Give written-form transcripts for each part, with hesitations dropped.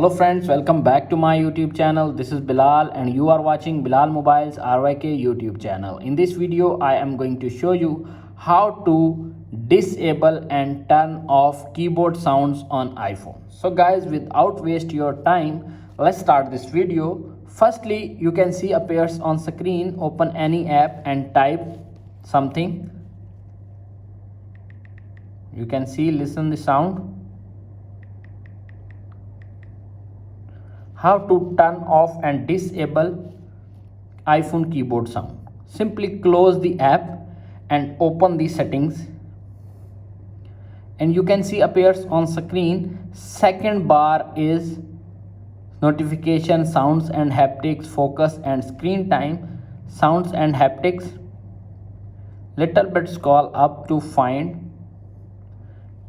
Hello friends, welcome back to my YouTube channel. This is Bilal and you are watching Bilal Mobiles RYK YouTube channel. In this video, I am going to show you how to disable and turn off keyboard sounds on iPhone. So guys, without waste your time, let's start this video. Firstly, you can see appears on screen, open any app and type something. You can see, listen the sound. How to turn off and disable iPhone keyboard sound. Simply close the app and open the settings, and you can see appears on screen. Second bar is notification, sounds and haptics, focus and screen time, sounds and haptics. Little bit scroll up to find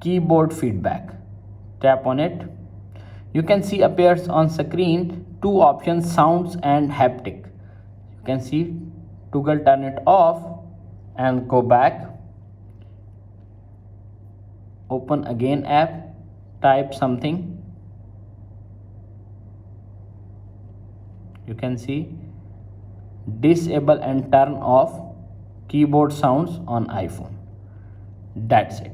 keyboard feedback. Tap on it. You can see appears on screen two options, sounds and haptic. You can see toggle, turn it off and go back. Open again app, type something. You can see disable and turn off keyboard sounds on iPhone. That's it.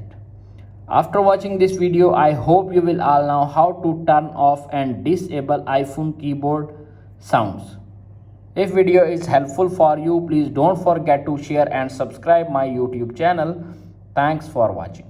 After watching this video, I hope you will all know how to turn off and disable iPhone keyboard sounds. If video is helpful for you, please don't forget to share and subscribe my YouTube channel. Thanks for watching.